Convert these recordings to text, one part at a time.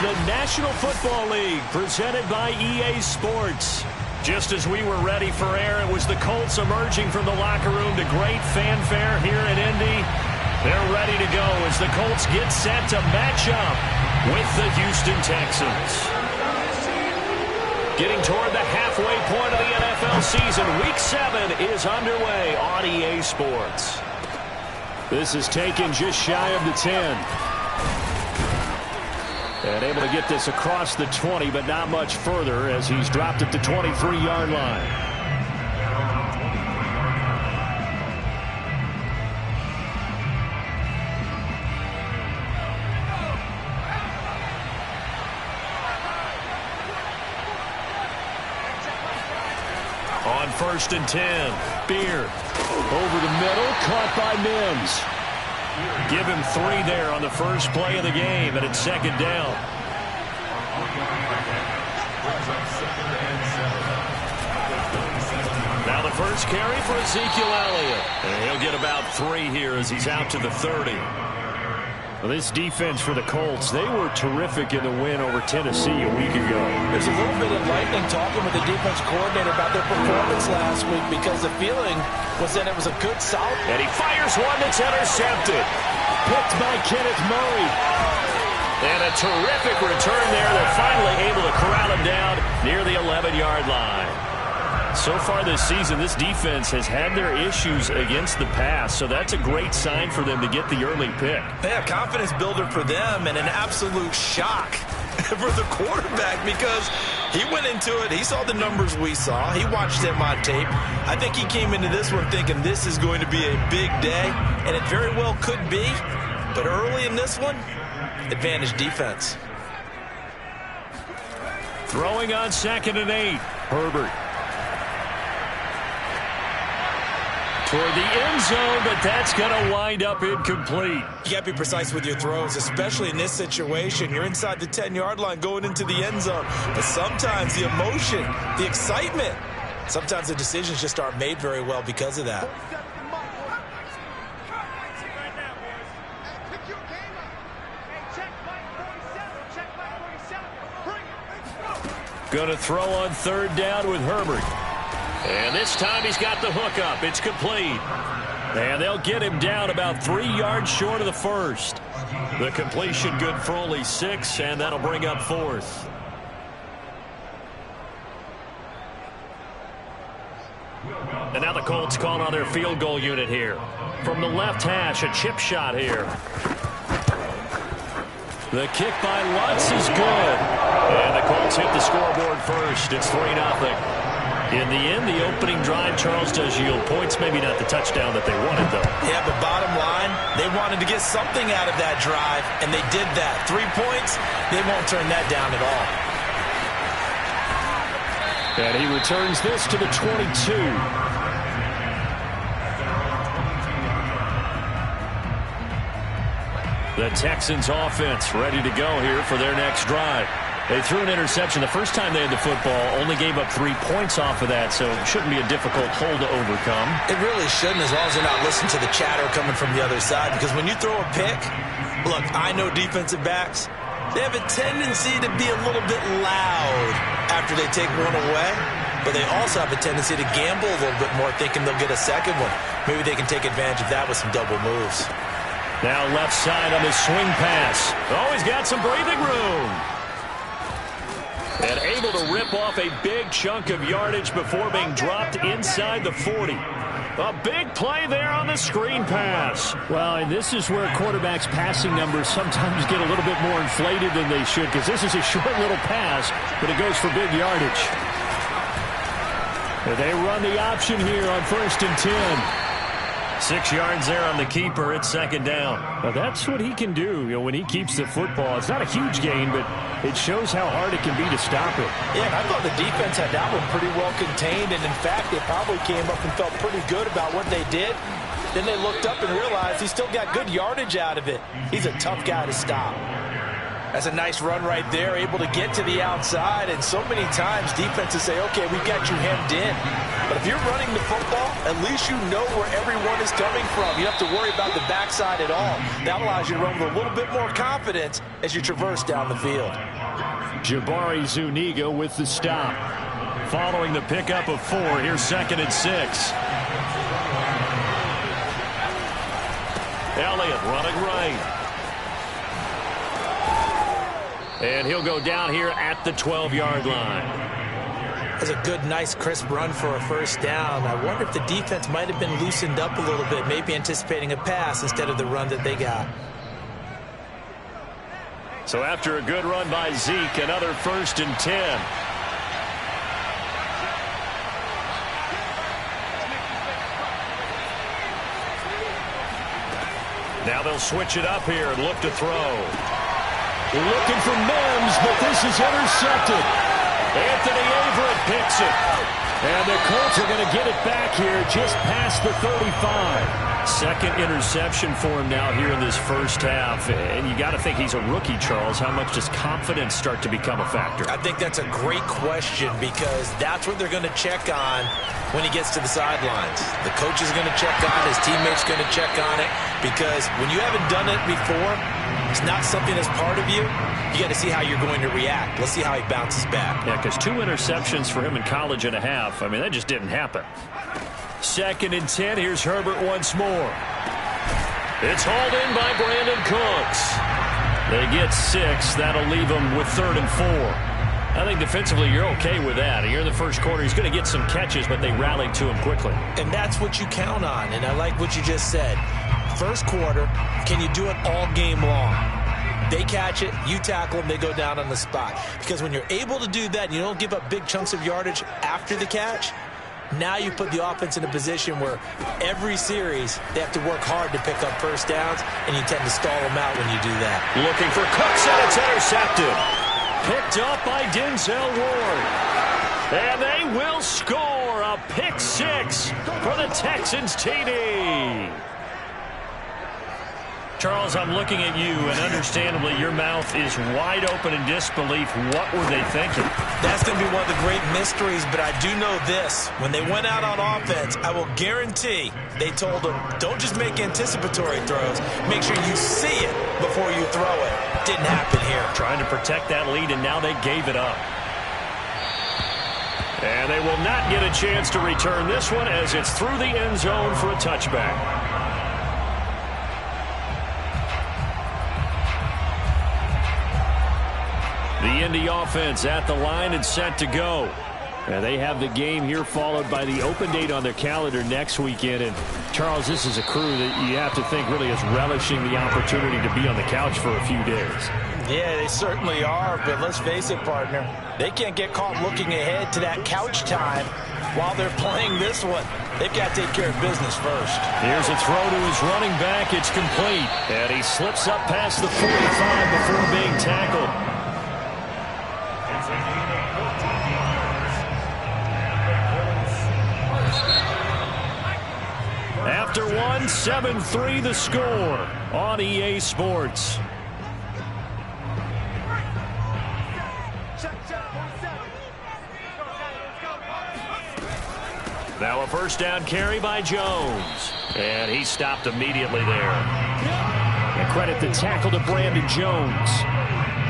the National Football League, presented by EA Sports. Just as we were ready for air, it was the Colts emerging from the locker room to great fanfare here in Indy. They're ready to go as the Colts get set to match up with the Houston Texans. Getting toward the halfway point of the NFL season, Week 7 is underway on EA Sports. This is taken just shy of the 10. And able to get this across the 20, but not much further as he's dropped at the 23-yard line. On 1st and 10, Beer over the middle, caught by Mims. Give him 3 there on the first play of the game, and it's 2nd down. Now the first carry for Ezekiel Elliott. And he'll get about 3 here as he's out to the 30. Well, this defense for the Colts, they were terrific in the win over Tennessee a week ago. There's a little bit of lightning talking with the defense coordinator about their performance last week because the feeling was that it was a good, solid. And he fires one that's intercepted. Picked by Kenneth Murray. And a terrific return there. They're finally able to corral him down near the 11-yard line. So far this season, this defense has had their issues against the pass, so that's a great sign for them to get the early pick. Yeah, confidence builder for them and an absolute shock for the quarterback because he went into it. He saw the numbers we saw. He watched them on tape. I think he came into this one thinking this is going to be a big day, and it very well could be. But early in this one, advantage defense. Throwing on 2nd and 8, Herbert. Toward the end zone, but that's going to wind up incomplete. You got to be precise with your throws, especially in this situation. You're inside the 10-yard line going into the end zone. But sometimes the emotion, the excitement, sometimes the decisions just aren't made very well because of that. Going to throw on 3rd down with Herbert. And this time he's got the hook up. It's complete. And they'll get him down about 3 yards short of the first. The completion good for only 6, and that'll bring up 4th. And now the Colts call on their field goal unit here. From the left hash, a chip shot here. The kick by Lutz is good. And the Colts hit the scoreboard first. It's 3-0. In the end, the opening drive, Charles, does yield points. Maybe not the touchdown that they wanted, though. Yeah, but bottom line, they wanted to get something out of that drive, and they did that. 3 points, they won't turn that down at all. And he returns this to the 22. The Texans offense ready to go here for their next drive. They threw an interception the first time they had the football, only gave up 3 points off of that, so it shouldn't be a difficult hole to overcome. It really shouldn't, as long as they're not listening to the chatter coming from the other side, because when you throw a pick, look, I know defensive backs, they have a tendency to be a little bit loud after they take one away, but they also have a tendency to gamble a little bit more, thinking they'll get a second one. Maybe they can take advantage of that with some double moves. Now left side on the swing pass. Oh, he's got some breathing room. And able to rip off a big chunk of yardage before being dropped inside the 40. A big play there on the screen pass. Well, and this is where quarterbacks' passing numbers sometimes get a little bit more inflated than they should, because this is a short little pass, but it goes for big yardage. And they run the option here on 1st and 10. 6 yards there on the keeper. It's 2nd down. Now that's what he can do, when he keeps the football. It's not a huge gain, but it shows how hard it can be to stop it. Yeah, and I thought the defense had that one pretty well contained, and in fact, they probably came up and felt pretty good about what they did. Then they looked up and realized he still got good yardage out of it. He's a tough guy to stop. That's a nice run right there, able to get to the outside. And so many times defenses say, okay, we've got you hemmed in. But if you're running the football, at least you know where everyone is coming from. You don't have to worry about the backside at all. That allows you to run with a little bit more confidence as you traverse down the field. Jabari Zuniga with the stop. Following the pickup of 4, here's 2nd and 6. Elliott running right. And he'll go down here at the 12-yard line. That's a good, nice, crisp run for a first down. I wonder if the defense might have been loosened up a little bit, maybe anticipating a pass instead of the run that they got. So after a good run by Zeke, another 1st and 10. Now they'll switch it up here and look to throw. Looking for Mims, but this is intercepted. Anthony Averett picks it. And the Colts are going to get it back here just past the 35. 2nd interception for him now here in this first half. And you got to think he's a rookie, Charles. How much does confidence start to become a factor? I think that's a great question because that's what they're going to check on when he gets to the sidelines. The coach is going to check on it. His teammates going to check on it because when you haven't done it before, it's not something that's part of you. You got to see how you're going to react. Let's see how he bounces back. Yeah, because 2 interceptions for him in college and a half. I mean, that just didn't happen. 2nd and 10. Here's Herbert once more. It's hauled in by Brandon Cooks. They get 6. That'll leave them with 3rd and 4. I think defensively you're okay with that. Here in the first quarter, he's going to get some catches, but they rallied to him quickly. And that's what you count on, and I like what you just said. First quarter, can you do it all game long? They catch it, you tackle them, they go down on the spot. Because when you're able to do that, and you don't give up big chunks of yardage after the catch, now you put the offense in a position where every series they have to work hard to pick up first downs, and you tend to stall them out when you do that. Looking for Cooks, and it's intercepted. Picked up by Denzel Ward. And they will score a pick 6 for the Texans TD. Charles, I'm looking at you, and understandably your mouth is wide open in disbelief. What were they thinking? That's going to be one of the great mysteries, but I do know this. When they went out on offense, I will guarantee they told them, don't just make anticipatory throws. Make sure you see it before you throw it. Didn't happen here. Trying to protect that lead, and now they gave it up. And they will not get a chance to return this one as it's through the end zone for a touchback. The Indy offense at the line and set to go. And they have the game here followed by the open date on their calendar next weekend. And, Charles, this is a crew that you have to think really is relishing the opportunity to be on the couch for a few days. Yeah, they certainly are. But let's face it, partner, they can't get caught looking ahead to that couch time while they're playing this one. They've got to take care of business first. Here's a throw to his running back. It's complete. And he slips up past the 45 before being tackled. After 7-3 the score on EA Sports. Now a first down carry by Jones. And he stopped immediately there. And credit the tackle to Brandon Jones.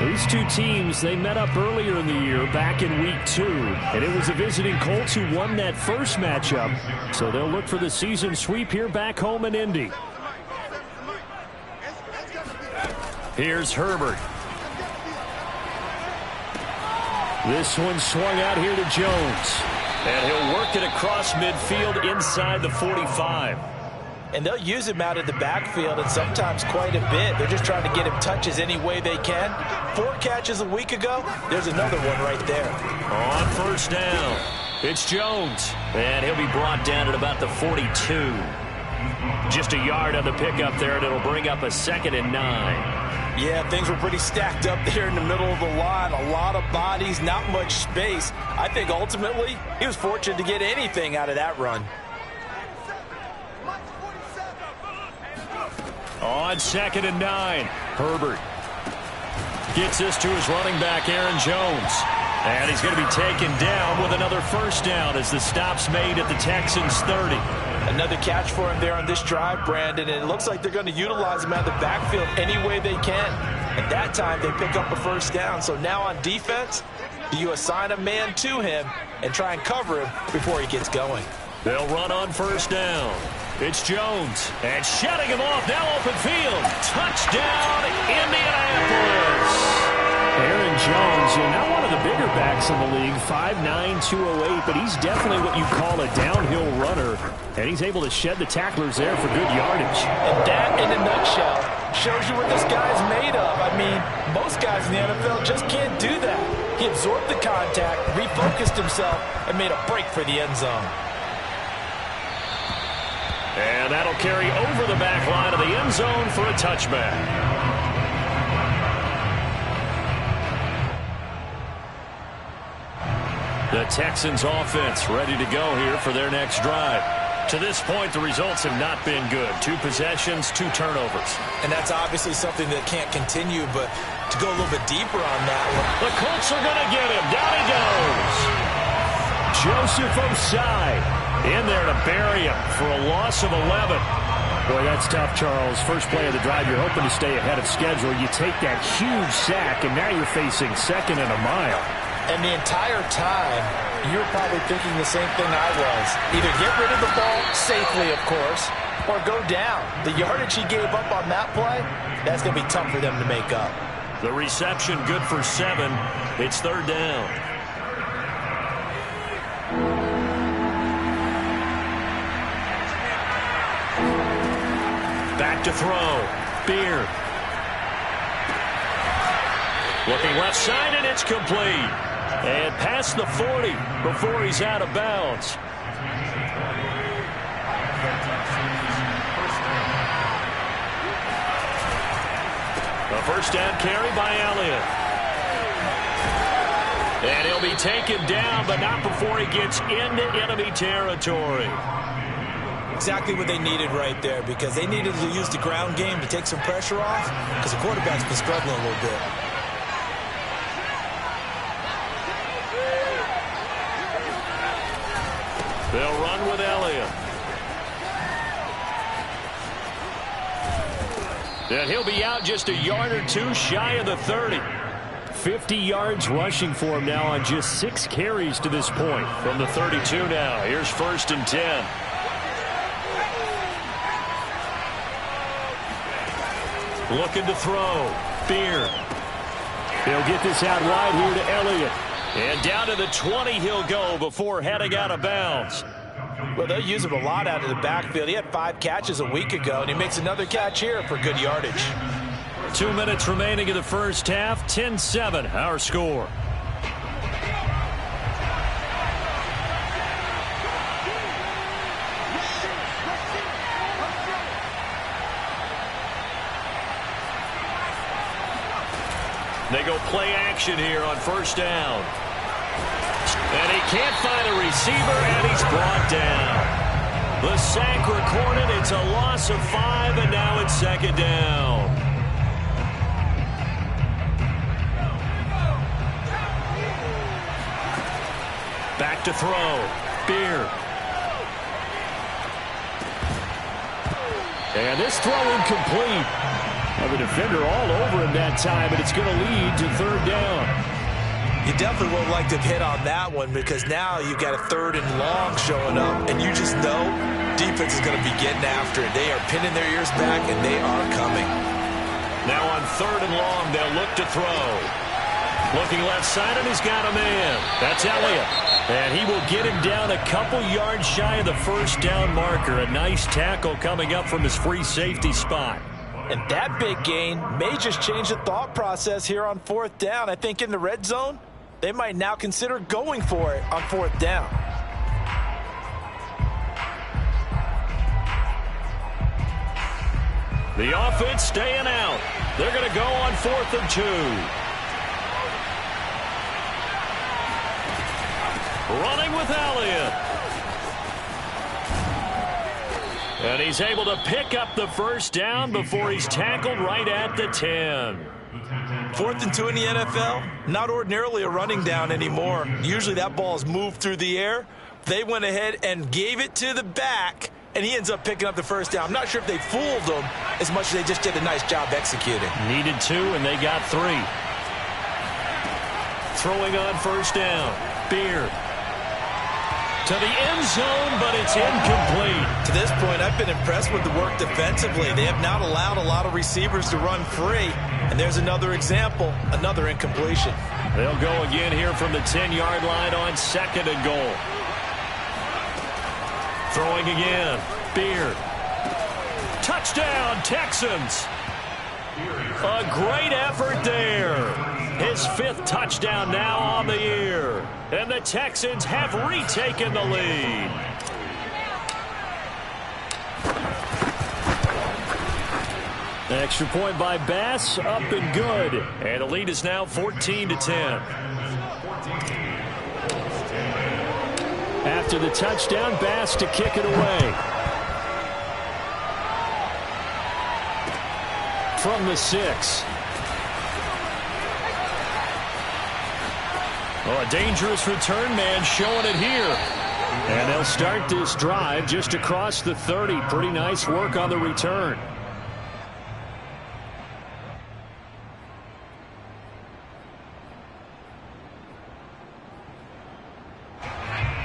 These two teams, they met up earlier in the year back in Week 2. And it was the visiting Colts who won that first matchup. So they'll look for the season sweep here back home in Indy. Here's Herbert. This one swung out here to Jones. And he'll work it across midfield inside the 45. And they'll use him out of the backfield, and sometimes quite a bit. They're just trying to get him touches any way they can. 4 catches a week ago. There's another one right there. On first down, it's Jones. And he'll be brought down at about the 42. Just a yard on the pickup there, and it'll bring up a 2nd and 9. Yeah, things were pretty stacked up there in the middle of the line. A lot of bodies, not much space. I think ultimately he was fortunate to get anything out of that run. On 2nd and 9, Herbert. Gets this to his running back, Aaron Jones. And he's going to be taken down with another first down as the stop's made at the Texans' 30. Another catch for him there on this drive, Brandon, and it looks like they're going to utilize him out of the backfield any way they can. At that time, they pick up a first down. So now on defense, do you assign a man to him and try and cover him before he gets going? They'll run on first down. It's Jones, and shutting him off, now open field. Touchdown, Indianapolis. Aaron Jones, not one of the bigger backs in the league, 5'9", 208, but he's definitely what you call a downhill runner, and he's able to shed the tacklers there for good yardage. And that, in a nutshell, shows you what this guy's made of. I mean, most guys in the NFL just can't do that. He absorbed the contact, refocused himself, and made a break for the end zone. And that'll carry over the back line of the end zone for a touchback. The Texans offense ready to go here for their next drive. To this point, the results have not been good. 2 possessions, 2 turnovers. And that's obviously something that can't continue, but to go a little bit deeper on that one. The Colts are going to get him. Down he goes. Joseph Osai in there to bury him for a loss of 11. Boy, that's tough, Charles. First play of the drive, you're hoping to stay ahead of schedule. You take that huge sack, and now you're facing 2nd and a mile. And the entire time, you're probably thinking the same thing I was. Either get rid of the ball, safely, of course, or go down. The yardage he gave up on that play, that's going to be tough for them to make up. The reception good for 7. It's 3rd down. Back to throw. Beard. Looking left side, and it's complete. And past the 40 before he's out of bounds. A first down carry by Elliott. And he'll be taken down, but not before he gets into enemy territory. Exactly what they needed right there, because they needed to use the ground game to take some pressure off, because the quarterback's been struggling a little bit. They'll run with Elliott. And he'll be out just a yard or 2 shy of the 30. 50 yards rushing for him now on just 6 carries to this point. From the 32 now, here's 1st and 10. Looking to throw. Beard. He'll get this out wide here to Elliott. And down to the 20 he'll go before heading out of bounds. Well, they'll use him a lot out of the backfield. He had 5 catches a week ago, and he makes another catch here for good yardage. 2 minutes remaining in the first half. 10-7, our score. They go play action here on first down. And he can't find a receiver, and he's brought down. The sack recorded. It's a loss of 5, and now it's 2nd down. Back to throw. Beard. And this throw incomplete. The defender all over him that time, but it's going to lead to 3rd down. You definitely would like to hit on that one, because now you've got a 3rd and long showing up, and you just know defense is going to be getting after it. They are pinning their ears back, and they are coming. Now on 3rd and long, they'll look to throw. Looking left side, and he's got a man. That's Elliott. And he will get him down a couple yards shy of the first down marker. A nice tackle coming up from his free safety spot. And that big gain may just change the thought process here on 4th down. I think in the red zone, they might now consider going for it on 4th down. The offense staying out. They're going to go on 4th and 2. Running with Elliott. And he's able to pick up the first down before he's tackled right at the 10. 4th and 2 in the NFL, not ordinarily a running down anymore. Usually that ball is moved through the air. They went ahead and gave it to the back, and he ends up picking up the first down. I'm not sure if they fooled him as much as they just did a nice job executing. Needed 2, and they got 3. Throwing on first down. Beard. To the end zone, but it's incomplete. To this point, I've been impressed with the work defensively. They have not allowed a lot of receivers to run free. And there's another example, another incompletion. They'll go again here from the 10-yard line on 2nd and goal. Throwing again. Beard. Touchdown, Texans. A great effort there. His 5th touchdown now on the year. And the Texans have retaken the lead. Extra point by Bass, up and good. And the lead is now 14-10. After the touchdown, Bass to kick it away. From the 6. Oh, a dangerous return man showing it here. And they'll start this drive just across the 30. Pretty nice work on the return.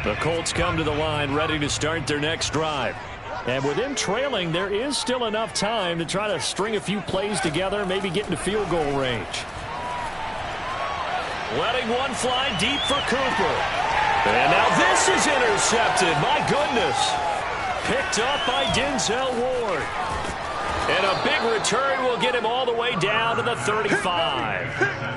The Colts come to the line ready to start their next drive. And with them trailing, there is still enough time to try to string a few plays together, maybe get into field goal range. Letting one fly deep for Cooper. And now this is intercepted. My goodness. Picked up by Denzel Ward. And a big return will get him all the way down to the 35.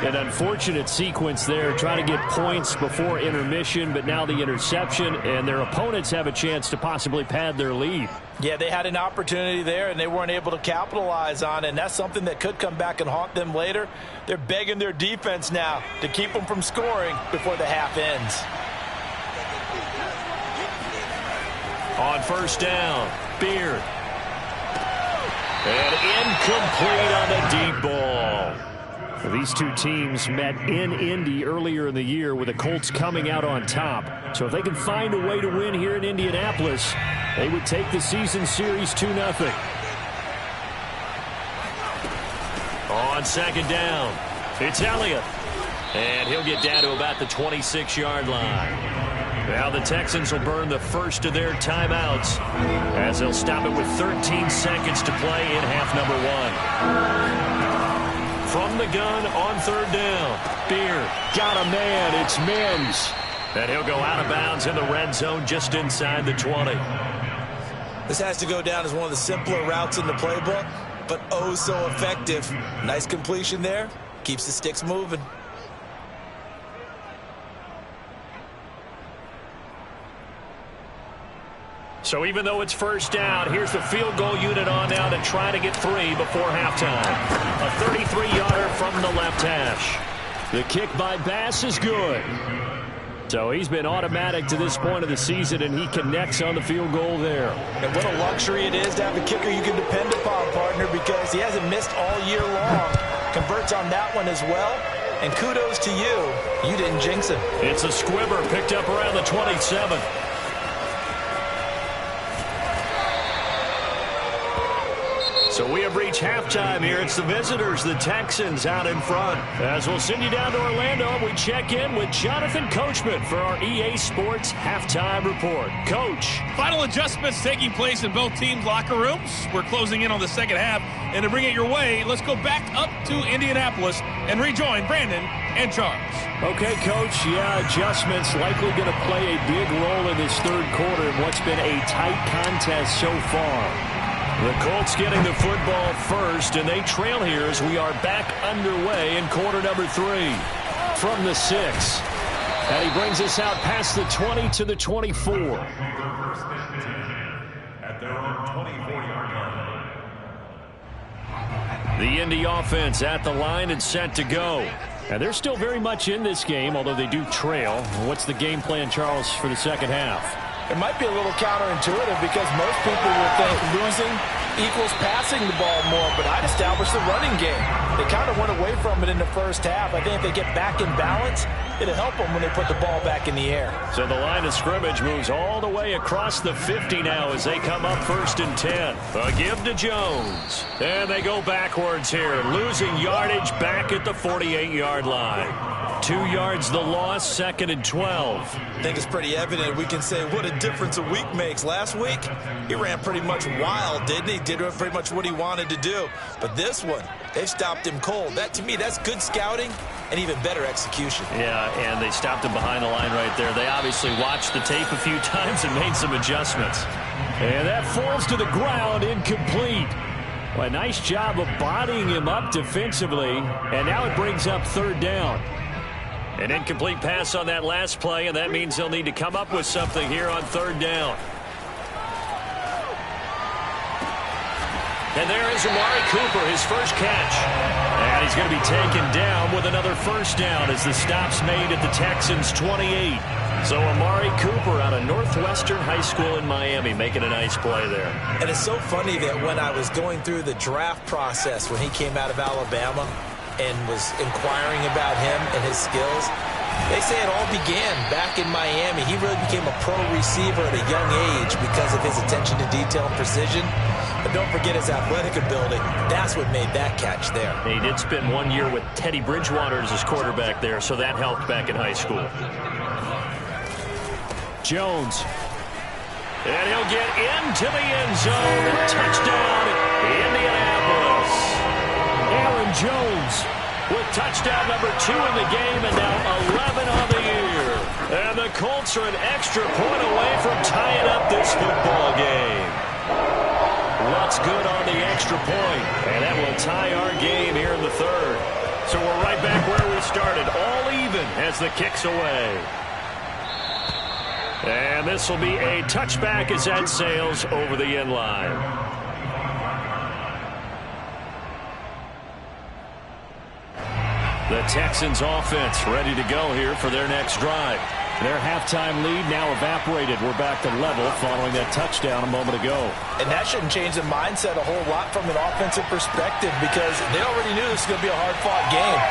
An unfortunate sequence there, trying to get points before intermission, but now the interception, and their opponents have a chance to possibly pad their lead. Yeah, they had an opportunity there, and they weren't able to capitalize on it, and that's something that could come back and haunt them later. They're begging their defense now to keep them from scoring before the half ends. On first down, Beard. And incomplete on the deep ball. These two teams met in Indy earlier in the year with the Colts coming out on top. So if they can find a way to win here in Indianapolis, they would take the season series 2-0. On second down, it's Elliott. And he'll get down to about the 26-yard line. Now the Texans will burn the first of their timeouts as they'll stop it with 13 seconds to play in half number 1. From the gun on third down. Beard got a man. It's Mims. And he'll go out of bounds in the red zone just inside the 20. This has to go down as one of the simpler routes in the playbook, but oh so effective. Nice completion there. Keeps the sticks moving. So even though it's first down, here's the field goal unit on now to try to get 3 before halftime. A 33-yarder from the left hash. The kick by Bass is good. So he's been automatic to this point of the season, and he connects on the field goal there. And what a luxury it is to have a kicker you can depend upon, partner, because he hasn't missed all year long. Converts on that one as well. And kudos to you. You didn't jinx him. It's a squibber picked up around the 27. So we have reached halftime here. It's the visitors, the Texans, out in front. As we'll send you down to Orlando, we check in with Jonathan Coachman for our EA Sports Halftime Report. Coach. Final adjustments taking place in both teams' locker rooms. We're closing in on the second half. And to bring it your way, let's go back up to Indianapolis and rejoin Brandon and Charles. Okay, Coach. Yeah, adjustments likely going to play a big role in this third quarter in what's been a tight contest so far. The Colts getting the football first, and they trail here as we are back underway in quarter number 3. From the 6. And he brings us out past the 20 to the 24. At their own 24-yard line. The Indy offense at the line and set to go. And they're still very much in this game, although they do trail. What's the game plan, Charles, for the second half? It might be a little counterintuitive because most people would think losing equals passing the ball more, but I'd establish the running game. They kind of went away from it in the first half. I think if they get back in balance, it'll help them when they put the ball back in the air. So the line of scrimmage moves all the way across the 50 now as they come up 1st and 10. A give to Jones. And they go backwards here, losing yardage back at the 48-yard line. 2 yards the loss, 2nd and 12. I think it's pretty evident. We can say what a difference a week makes. Last week, he ran pretty much wild, didn't he? Did pretty much what he wanted to do. But this one, they've stopped him cold. That, to me, that's good scouting and even better execution. Yeah, and they stopped him behind the line right there. They obviously watched the tape a few times and made some adjustments. And that falls to the ground, incomplete. Well, a nice job of bodying him up defensively. And now it brings up 3rd down. An incomplete pass on that last play, and that means they'll need to come up with something here on 3rd down. And there is Amari Cooper, his first catch. And he's going to be taken down with another 1st down as the stop's made at the Texans' 28. So Amari Cooper out of Northwestern High School in Miami making a nice play there. And it's so funny that when I was going through the draft process when he came out of Alabama and was inquiring about him and his skills, they say it all began back in Miami. He really became a pro receiver at a young age because of his attention to detail and precision. But don't forget his athletic ability. That's what made that catch there. He did spend 1 year with Teddy Bridgewater as his quarterback there, so that helped back in high school. Jones. And he'll get into the end zone. Touchdown, Indianapolis. Aaron Jones with touchdown number 2 in the game and now 11 on the year. And the Colts are an extra point away from tying up this football game. Looks good on the extra point, and that will tie our game here in the 3rd. So we're right back where we started, all even as the kick's away. And this will be a touchback as that sails over the end line. The Texans offense ready to go here for their next drive. Their halftime lead now evaporated. We're back to level following that touchdown a moment ago. And that shouldn't change the mindset a whole lot from an offensive perspective because they already knew this was going to be a hard-fought game.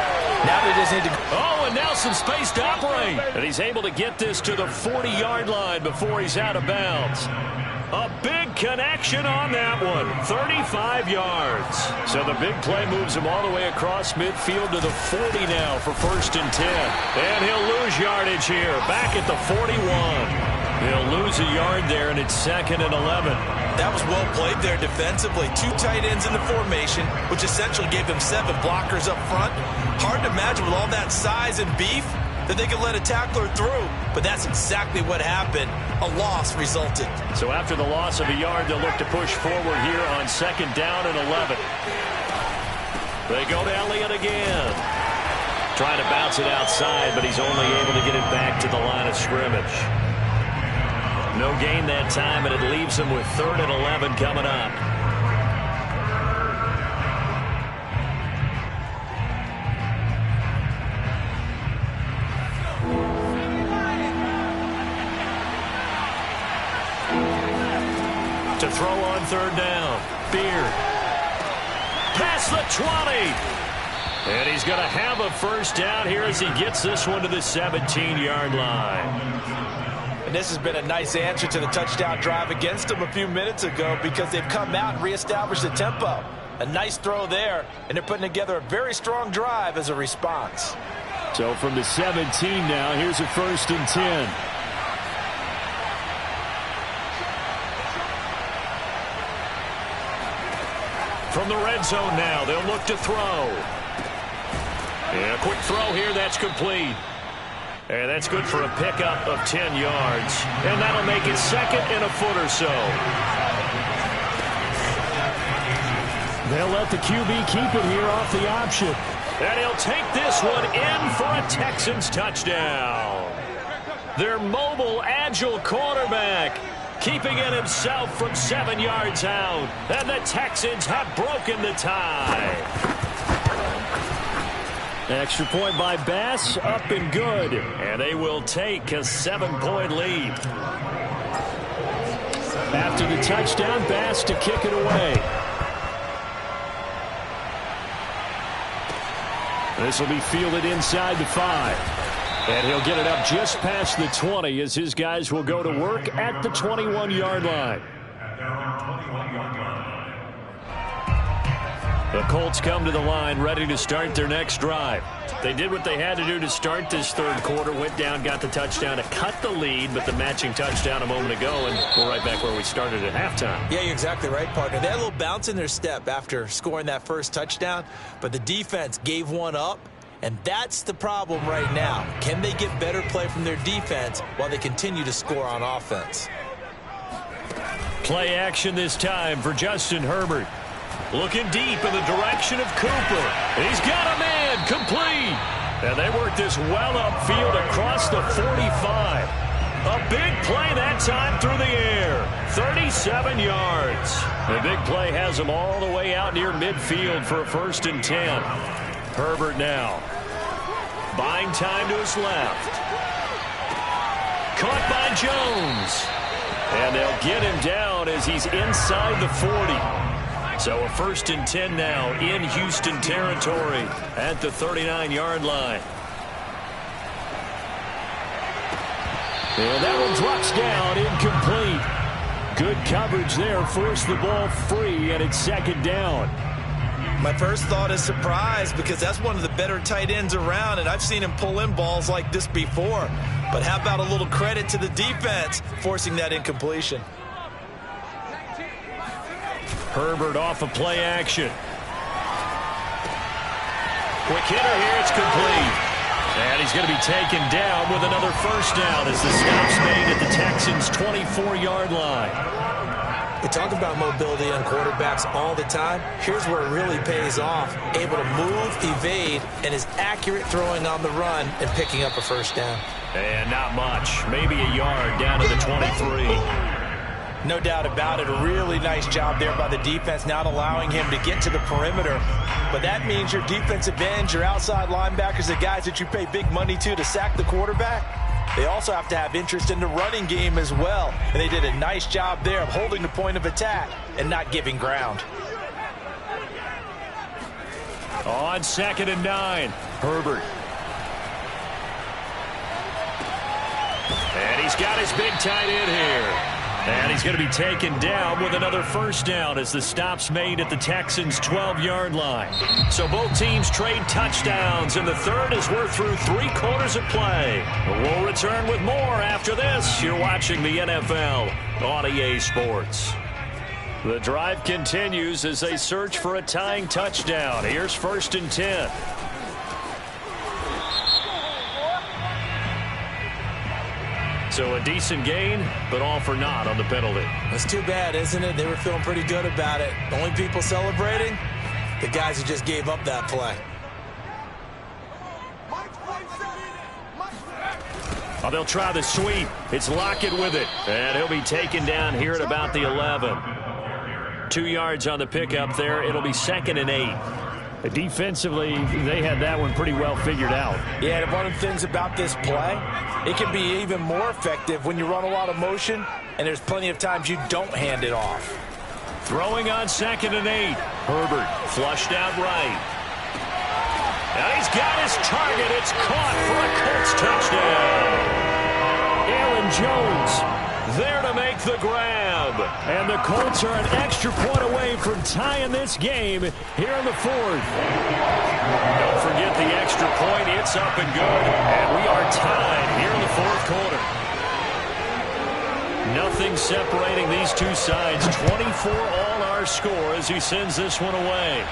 Now they just need to... Oh, and now some space to operate. And he's able to get this to the 40-yard line before he's out of bounds. A big connection on that one. 35 yards. So the big play moves him all the way across midfield to the 40 now for 1st and 10. And he'll lose yardage here. Back at the 41. He'll lose a yard there, and it's 2nd and 11. That was well played there defensively. 2 tight ends in the formation, which essentially gave them 7 blockers up front. Hard to imagine with all that size and beef that they could let a tackler through. But that's exactly what happened. A loss resulted. So after the loss of a yard, they'll look to push forward here on 2nd down and 11. They go to Elliott again. Trying to bounce it outside, but he's only able to get it back to the line of scrimmage. No gain that time, and it leaves him with 3rd and 11 coming up. To throw on 3rd down. Beard. Past the 20. And he's going to have a 1st down here as he gets this one to the 17-yard line. And this has been a nice answer to the touchdown drive against them a few minutes ago because they've come out and reestablished the tempo. A nice throw there, and they're putting together a very strong drive as a response. So from the 17 now, here's a 1st and 10. From the red zone now, they'll look to throw. And a quick throw here, that's complete. And that's good for a pickup of 10 yards. And that'll make it 2nd and a foot or so. They'll let the QB keep it here off the option. And he'll take this one in for a Texans touchdown. Their mobile, agile quarterback keeping it himself from 7 yards out. And the Texans have broken the tie. Extra point by Bass, up and good. And they will take a 7-point lead. After the touchdown, Bass to kick it away. This will be fielded inside the 5. And he'll get it up just past the 20 as his guys will go to work at the 21-yard line. The Colts come to the line ready to start their next drive. They did what they had to do to start this third quarter, went down, got the touchdown to cut the lead, but the matching touchdown a moment ago, and we're right back where we started at halftime. Yeah, you're exactly right, partner. They had a little bounce in their step after scoring that first touchdown, but the defense gave one up, and that's the problem right now. Can they get better play from their defense while they continue to score on offense? Play action this time for Justin Herbert. Looking deep in the direction of Cooper. He's got a man complete. And they work this well upfield across the 45. A big play that time through the air. 37 yards. The big play has them all the way out near midfield for a 1st and 10. Herbert now. Buying time to his left. Caught by Jones. And they'll get him down as he's inside the 40. So a 1st and 10 now in Houston territory at the 39-yard line. And that one drops down, incomplete. Good coverage there, forced the ball free, and it's 2nd down. My first thought is surprise because that's one of the better tight ends around, and I've seen him pull in balls like this before. But how about a little credit to the defense forcing that incompletion? Herbert off of play action. Quick hitter here, it's complete. And he's going to be taken down with another 1st down as the stop's made at the Texans' 24-yard line. We talk about mobility on quarterbacks all the time. Here's where it really pays off. Able to move, evade, and is accurate throwing on the run and picking up a 1st down. And not much. Maybe a yard down to the 23. No doubt about it. A really nice job there by the defense, not allowing him to get to the perimeter. But that means your defensive ends, your outside linebackers, the guys that you pay big money to sack the quarterback, they also have to have interest in the running game as well. And they did a nice job there of holding the point of attack and not giving ground. On 2nd and 9, Herbert. And he's got his big tight end here. And he's going to be taken down with another 1st down as the stop's made at the Texans' 12-yard line. So both teams trade touchdowns, and the third as we're through 3 quarters of play. We'll return with more after this. You're watching the NFL on EA Sports. The drive continues as they search for a tying touchdown. Here's 1st and 10. So a decent gain, but all for naught on the penalty. That's too bad, isn't it? They were feeling pretty good about it. The only people celebrating, the guys who just gave up that play. Oh, they'll try the sweep. It's Lockett with it. And he'll be taken down here at about the 11. 2 yards on the pickup there. It'll be 2nd and 8. Defensively, they had that one pretty well figured out. Yeah, and one of the things about this play, it can be even more effective when you run a lot of motion, and there's plenty of times you don't hand it off. Throwing on 2nd and 8. Herbert flushed out right. And he's got his target. It's caught for a Colts touchdown. Aaron Jones there to make the grab. And the Colts are an extra point away from tying this game here in the 4th. Don't forget the extra point. It's up and good. And we are tied here in the 4th quarter. Nothing separating these two sides. 24 all our score as he sends this one away.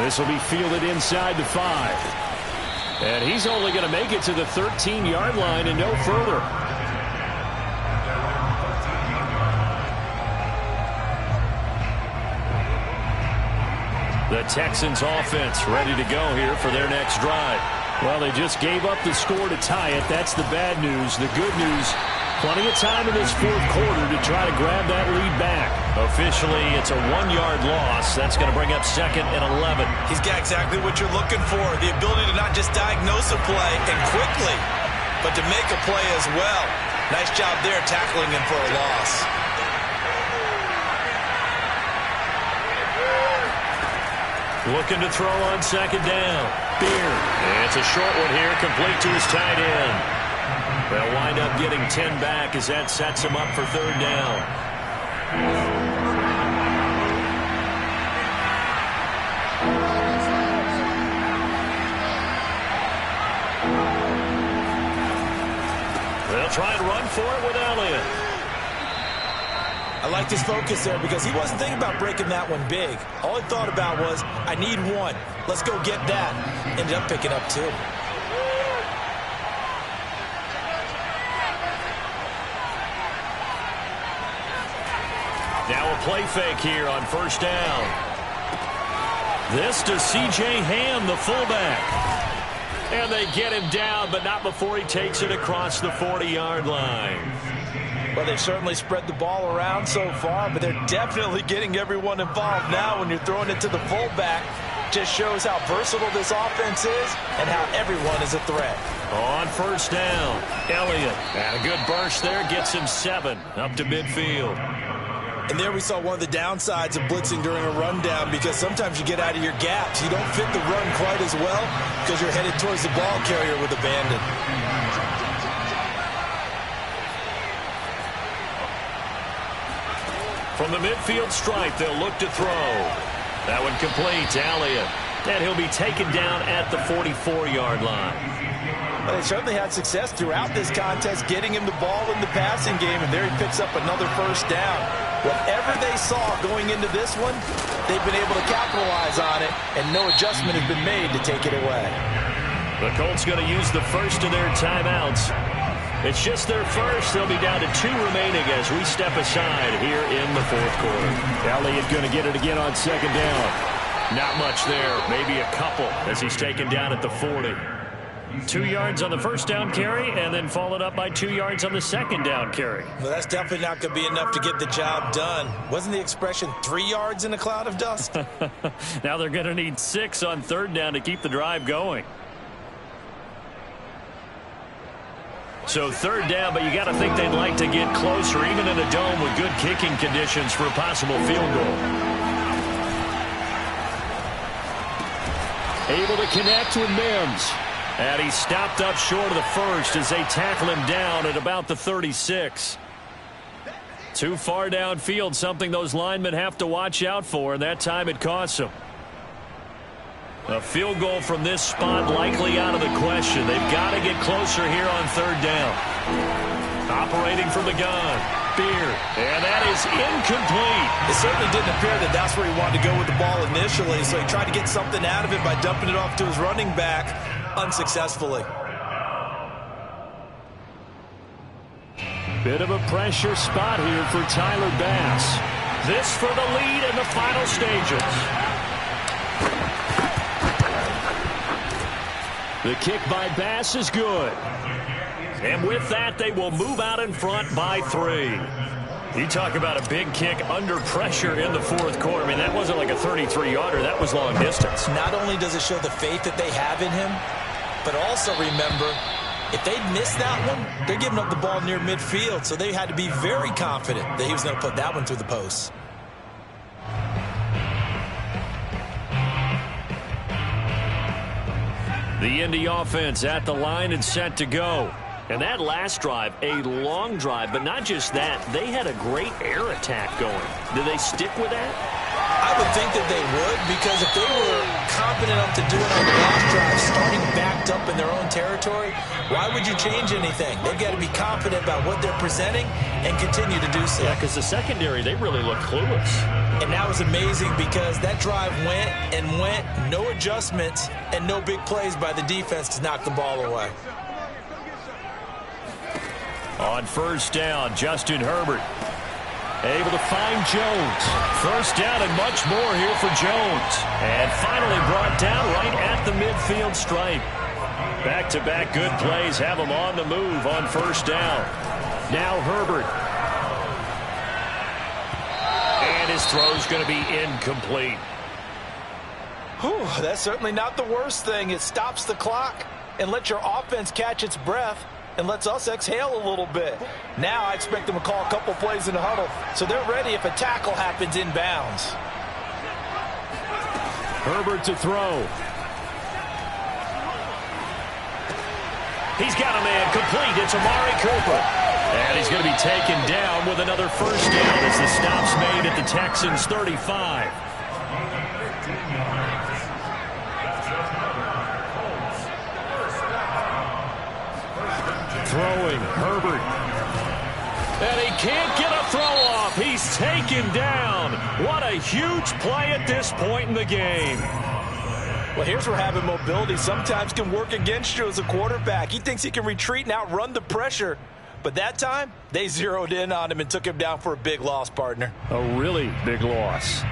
This will be fielded inside the 5. And he's only going to make it to the 13-yard line and no further. The Texans offense ready to go here for their next drive. Well, they just gave up the score to tie it. That's the bad news. The good news, plenty of time in this 4th quarter to try to grab that lead back. Officially, it's a 1-yard loss. That's going to bring up 2nd and 11. He's got exactly what you're looking for, the ability to not just diagnose a play and quickly, but to make a play as well. Nice job there tackling him for a loss. Looking to throw on second down. Beard. And it's a short one here, complete to his tight end. They'll wind up getting 10 back as that sets him up for third down. They'll try and run for it with Elliott. I liked his focus there because he wasn't thinking about breaking that one big. All he thought about was, I need one. Let's go get that. Ended up picking up two. Now a play fake here on first down. This to C.J. Ham, the fullback. And they get him down, but not before he takes it across the 40-yard line. Well, they've certainly spread the ball around so far, but they're definitely getting everyone involved now when you're throwing it to the fullback. Just shows how versatile this offense is and how everyone is a threat. On first down, Elliott. And a good burst there gets him 7 up to midfield. And there we saw one of the downsides of blitzing during a rundown, because sometimes you get out of your gaps. You don't fit the run quite as well because you're headed towards the ball carrier with abandon. From the midfield stripe, they'll look to throw. That one complete to Elliott. And he'll be taken down at the 44-yard line. Well, they certainly had success throughout this contest getting him the ball in the passing game, and there he picks up another first down. Whatever they saw going into this one, they've been able to capitalize on it, and no adjustment has been made to take it away. The Colts going to use the first of their timeouts. It's just their first. They'll be down to 2 remaining as we step aside here in the fourth quarter. Elliott going to get it again on second down. Not much there, maybe a couple as he's taken down at the 40. 2 yards on the first down carry, and then followed up by 2 yards on the second down carry. Well, that's definitely not going to be enough to get the job done. Wasn't the expression 3 yards in a cloud of dust? Now they're going to need 6 on third down to keep the drive going. So third down, but you got to think they'd like to get closer, even in a dome with good kicking conditions for a possible field goal. Able to connect with Mims. And he's stopped up short of the first as they tackle him down at about the 36. Too far downfield, something those linemen have to watch out for, and that time it costs them. A field goal from this spot likely out of the question. They've got to get closer here on third down. Operating from the gun, Beard, and that is incomplete. It certainly didn't appear that that's where he wanted to go with the ball initially, so he tried to get something out of it by dumping it off to his running back unsuccessfully. Bit of a pressure spot here for Tyler Bass. This for the lead in the final stages. The kick by Bass is good. And with that, they will move out in front by 3. You talk about a big kick under pressure in the fourth quarter. I mean, that wasn't like a 33-yarder. That was long distance. Not only does it show the faith that they have in him, but also remember, if they'd missed that one, they're giving up the ball near midfield, so they had to be very confident that he was going to put that one through the post. The Indy offense at the line and set to go. And that last drive, a long drive, but not just that. They had a great air attack going. Do they stick with that? I would think that they would, because if they were confident enough to do it on the last drive, starting backed up in their own territory, why would you change anything? They've got to be confident about what they're presenting and continue to do so. Yeah, because the secondary, they really look clueless. And that was amazing because that drive went and went, no adjustments, and no big plays by the defense to knock the ball away. On first down, Justin Herbert able to find Jones. First down and much more here for Jones. And finally brought down right at the midfield stripe. Back-to-back good plays have him on the move on first down. Now Herbert. And his throw's going to be incomplete. Whew, that's certainly not the worst thing. It stops the clock and lets your offense catch its breath. and lets us exhale a little bit. Now I expect them to call a couple plays in the huddle, so they're ready if a tackle happens inbounds. Herbert to throw. He's got a man complete. It's Amari Cooper. And he's going to be taken down with another first down as the stop's made at the Texans' 35. Throwing, Herbert. And he can't get a throw off. He's taken down. What a huge play at this point in the game. Well, here's where having mobility sometimes can work against you as a quarterback. He thinks he can retreat and outrun the pressure. But that time, they zeroed in on him and took him down for a big loss, partner. A really big loss.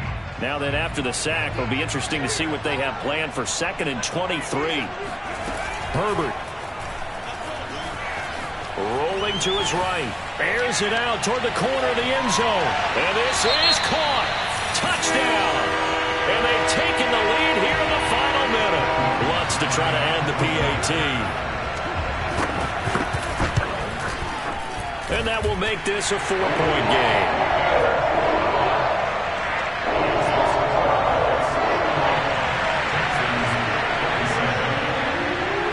Now then, after the sack, it'll be interesting to see what they have planned for 2nd and 23. Herbert. Rolling to his right. Airs it out toward the corner of the end zone. And this is caught. Touchdown. And they've taken the lead here in the final minute. Lutz to try to end the PAT. And that will make this a 4-point game.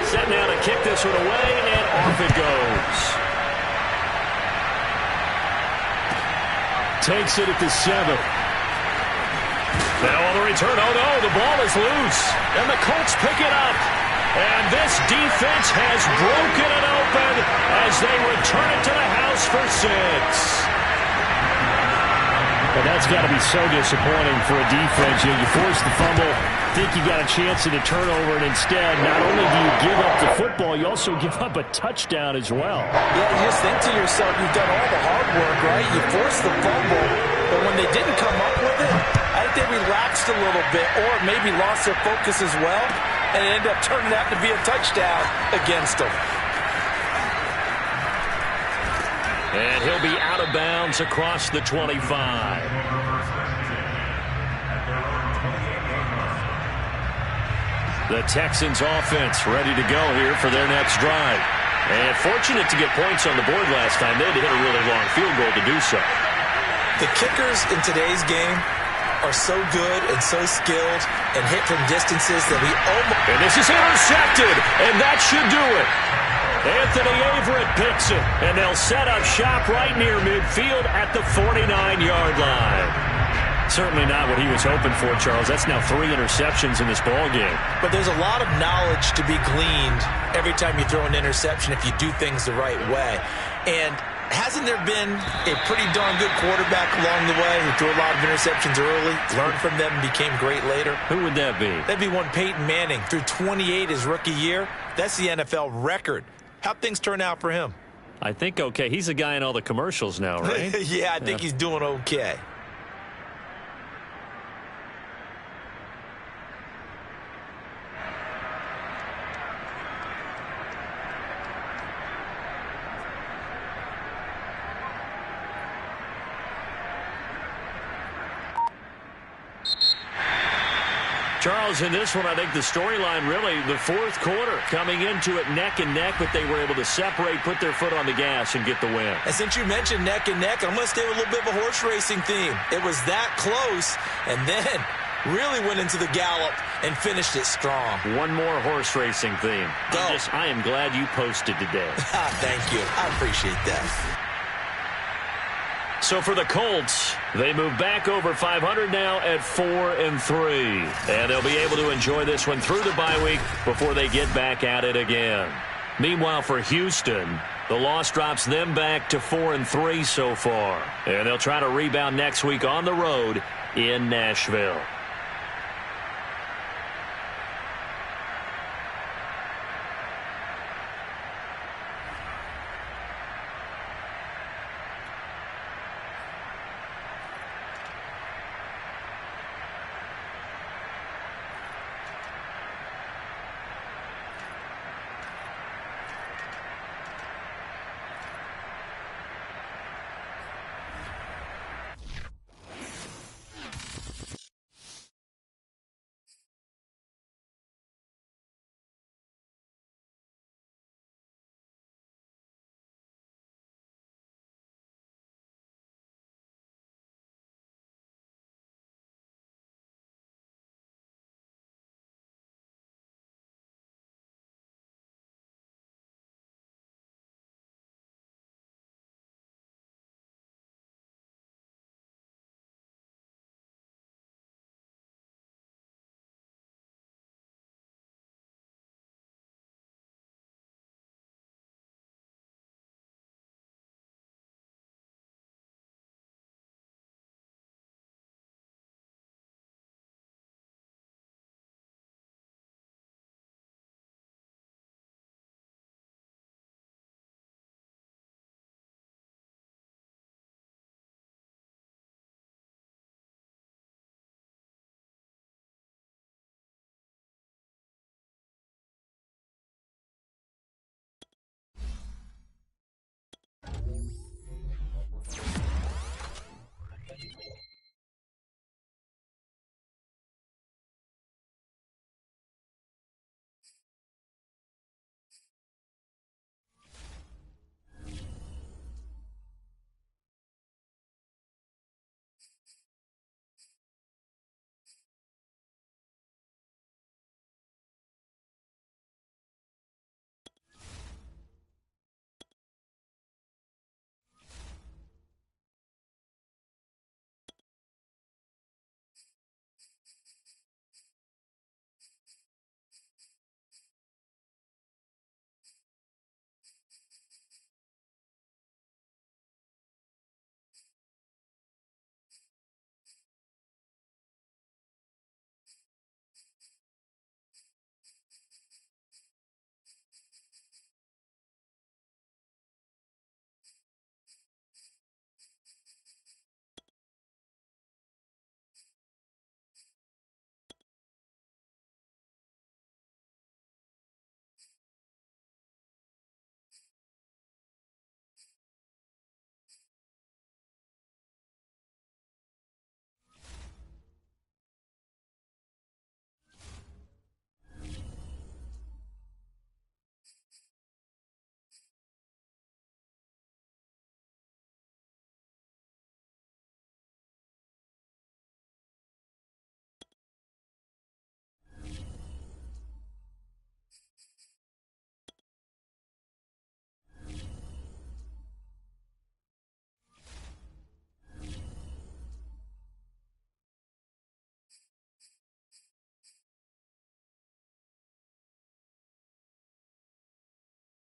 Set now to kick this one away, and off it goes. Takes it at the 7. Now on the return, oh no, the ball is loose. And the Colts pick it up. And this defense has broken it open as they return it to the house for 6. And that's got to be so disappointing for a defense. You force the fumble, think you got a chance at a turnover, and instead, not only do you give up the football, you also give up a touchdown as well. Yeah, you just think to yourself, you've done all the hard work, right? You forced the fumble, but when they didn't come up with it, I think they relaxed a little bit or maybe lost their focus as well, and it ended up turning out to be a touchdown against them. And he'll be out of bounds across the 25. The Texans offense ready to go here for their next drive. And fortunate to get points on the board last time. They had to hit a really long field goal to do so. The kickers in today's game are so good and so skilled and hit from distances that we almost... And this is intercepted, and that should do it. Anthony Averett picks it, and they'll set up shop right near midfield at the 49-yard line. Certainly not what he was hoping for, Charles. That's now 3 interceptions in this ball game. But there's a lot of knowledge to be gleaned every time you throw an interception if you do things the right way. And hasn't there been a pretty darn good quarterback along the way who threw a lot of interceptions early, learned from them, and became great later? Who would that be? That'd be one Peyton Manning. Threw 28 his rookie year. That's the NFL record. How'd things turn out for him? I think okay. He's a guy in all the commercials now, right? Yeah, I think he's doing okay. Charles, in this one, I think the storyline really, the fourth quarter, coming into it neck and neck, but they were able to separate, put their foot on the gas, and get the win. And since you mentioned neck and neck, I'm going to stay with a little bit of a horse racing theme. It was that close, and then really went into the gallop and finished it strong. One more horse racing theme. Go. I am glad you posted today. Thank you. I appreciate that. So for the Colts, they move back over 500 now at 4-3. And they'll be able to enjoy this one through the bye week before they get back at it again. Meanwhile, for Houston, the loss drops them back to 4-3 so far. And they'll try to rebound next week on the road in Nashville.